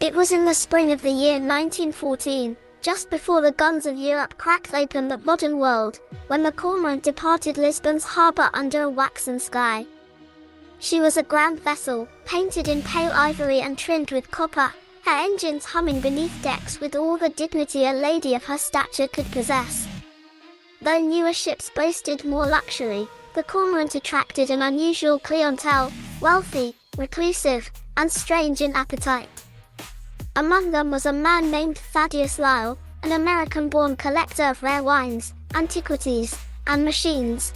It was in the spring of the year 1914, just before the guns of Europe cracked open the modern world, when the cormorant departed Lisbon's harbour under a waxen sky. She was a grand vessel, painted in pale ivory and trimmed with copper, her engines humming beneath decks with all the dignity a lady of her stature could possess. Though newer ships boasted more luxury, the cormorant attracted an unusual clientele, wealthy, reclusive, and strange in appetite. Among them was a man named Thaddeus Lyle, an American-born collector of rare wines, antiquities, and machines.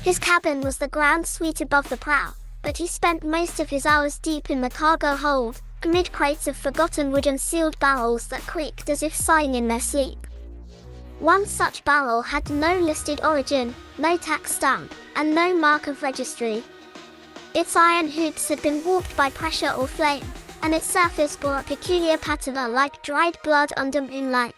His cabin was the grand suite above the prow, but he spent most of his hours deep in the cargo hold, amid crates of forgotten wood and sealed barrels that creaked as if sighing in their sleep. One such barrel had no listed origin, no tax stamp, and no mark of registry. Its iron hoops had been warped by pressure or flame, and its surface bore a peculiar patina like dried blood under moonlight.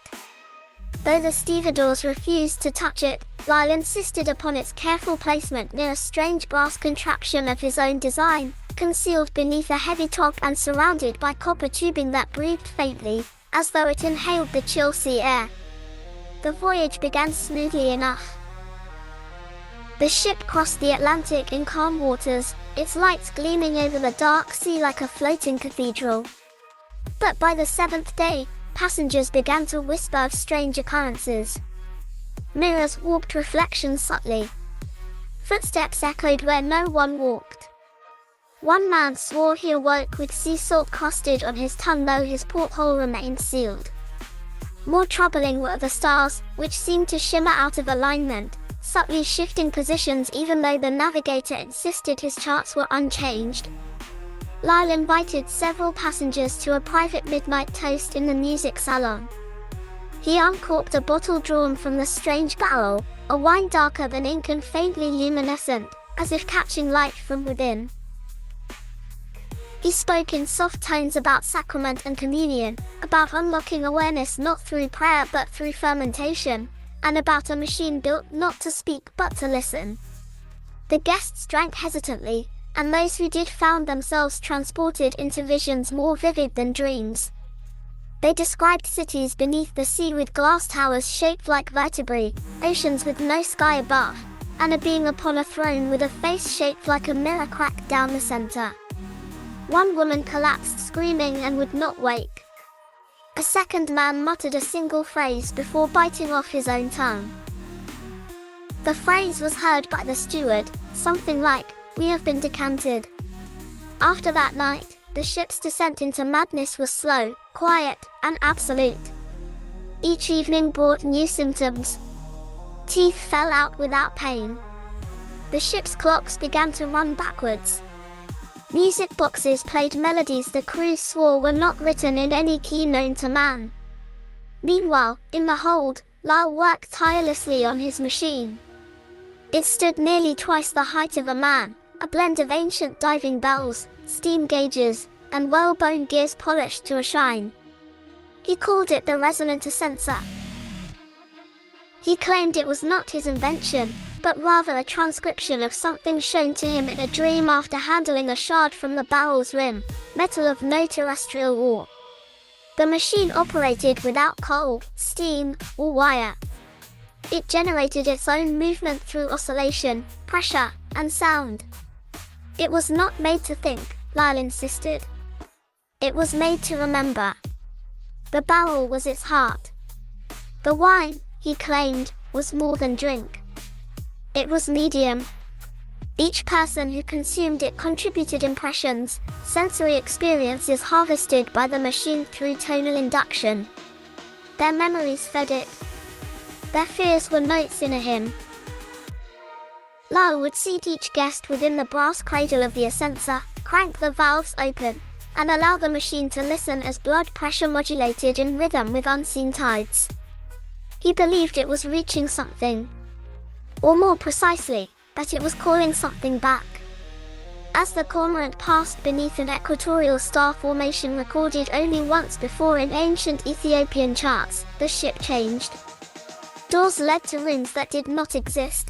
Though the stevedores refused to touch it, Lyle insisted upon its careful placement near a strange brass contraption of his own design, concealed beneath a heavy top and surrounded by copper tubing that breathed faintly, as though it inhaled the chill sea air. The voyage began smoothly enough. The ship crossed the Atlantic in calm waters, its lights gleaming over the dark sea like a floating cathedral. But by the seventh day, passengers began to whisper of strange occurrences. Mirrors warped reflections subtly. Footsteps echoed where no one walked. One man swore he awoke with sea salt crusted on his tongue though his porthole remained sealed. More troubling were the stars, which seemed to shimmer out of alignment, subtly shifting positions even though the navigator insisted his charts were unchanged. Lyle invited several passengers to a private midnight toast in the music salon. He uncorked a bottle drawn from the strange barrel, a wine darker than ink and faintly luminescent, as if catching light from within. He spoke in soft tones about sacrament and communion, about unlocking awareness not through prayer but through fermentation, and about a machine built not to speak but to listen. The guests drank hesitantly, and those who did found themselves transported into visions more vivid than dreams. They described cities beneath the sea with glass towers shaped like vertebrae, oceans with no sky above, and a being upon a throne with a face shaped like a mirror cracked down the center. One woman collapsed screaming and would not wake. A second man muttered a single phrase before biting off his own tongue. The phrase was heard by the steward, something like, "We have been decanted." After that night, the ship's descent into madness was slow, quiet, and absolute. Each evening brought new symptoms. Teeth fell out without pain. The ship's clocks began to run backwards. Music boxes played melodies the crew swore were not written in any key known to man. Meanwhile, in the hold, Lyle worked tirelessly on his machine. It stood nearly twice the height of a man, a blend of ancient diving bells, steam gauges, and whalebone gears polished to a shine. He called it the resonant ascensor. He claimed it was not his invention, but rather a transcription of something shown to him in a dream after handling a shard from the barrel's rim, metal of no terrestrial ore. The machine operated without coal, steam, or wire. It generated its own movement through oscillation, pressure, and sound. It was not made to think, Lyle insisted. It was made to remember. The barrel was its heart. The wine, he claimed, was more than drink. It was medium. Each person who consumed it contributed impressions, sensory experiences harvested by the machine through tonal induction. Their memories fed it. Their fears were notes in a hymn. Lyle would seat each guest within the brass cradle of the ascensor, crank the valves open, and allow the machine to listen as blood pressure modulated in rhythm with unseen tides. He believed it was reaching something. Or more precisely, that it was calling something back. As the cormorant passed beneath an equatorial star formation recorded only once before in ancient Ethiopian charts, the ship changed. Doors led to rooms that did not exist.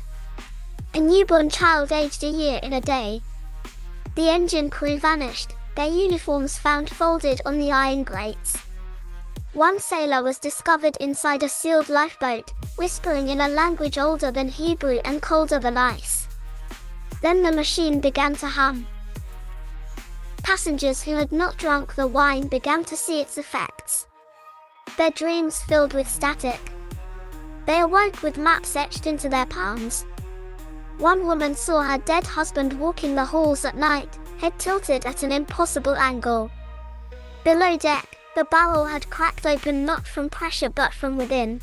A newborn child aged a year in a day. The engine crew vanished, their uniforms found folded on the iron grates. One sailor was discovered inside a sealed lifeboat, whispering in a language older than Hebrew and colder than ice. Then the machine began to hum. Passengers who had not drunk the wine began to see its effects. Their dreams filled with static. They awoke with maps etched into their palms. One woman saw her dead husband walking the halls at night, head tilted at an impossible angle. Below deck, the barrel had cracked open not from pressure but from within.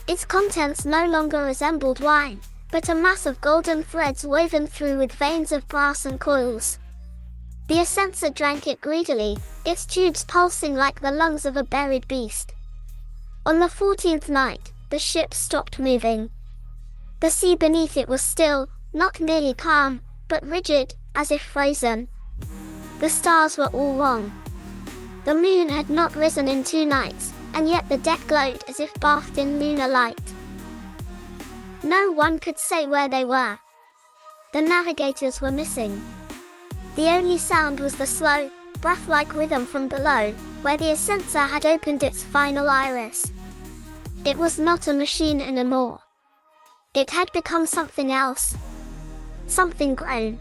Its contents no longer resembled wine, but a mass of golden threads woven through with veins of brass and coils. The ascensor drank it greedily, its tubes pulsing like the lungs of a buried beast. On the 14th night, the ship stopped moving. The sea beneath it was still, not merely calm, but rigid, as if frozen. The stars were all wrong. The moon had not risen in 2 nights, and yet the deck glowed as if bathed in lunar light. No one could say where they were. The navigators were missing. The only sound was the slow, breath-like rhythm from below, where the ascensor had opened its final iris. It was not a machine anymore. It had become something else. Something grown.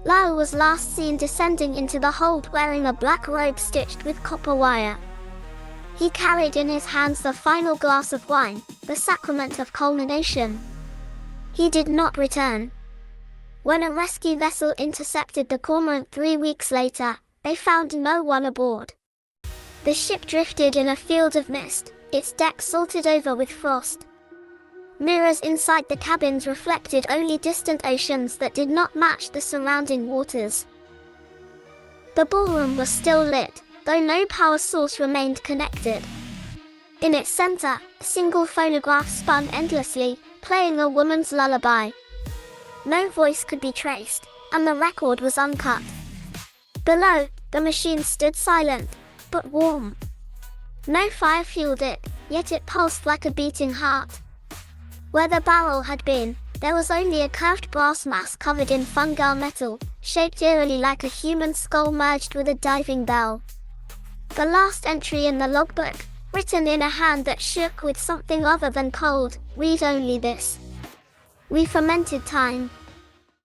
Lyle was last seen descending into the hold wearing a black robe stitched with copper wire. He carried in his hands the final glass of wine, the sacrament of culmination. He did not return. When a rescue vessel intercepted the cormorant 3 weeks later, they found no one aboard. The ship drifted in a field of mist, its deck salted over with frost. Mirrors inside the cabins reflected only distant oceans that did not match the surrounding waters. The ballroom was still lit, though no power source remained connected. In its center, a single phonograph spun endlessly, playing a woman's lullaby. No voice could be traced, and the record was uncut. Below, the machine stood silent, but warm. No fire fueled it, yet it pulsed like a beating heart. Where the barrel had been, there was only a curved brass mass covered in fungal metal, shaped eerily like a human skull merged with a diving bell. The last entry in the logbook, written in a hand that shook with something other than cold, read only this: "We fermented time,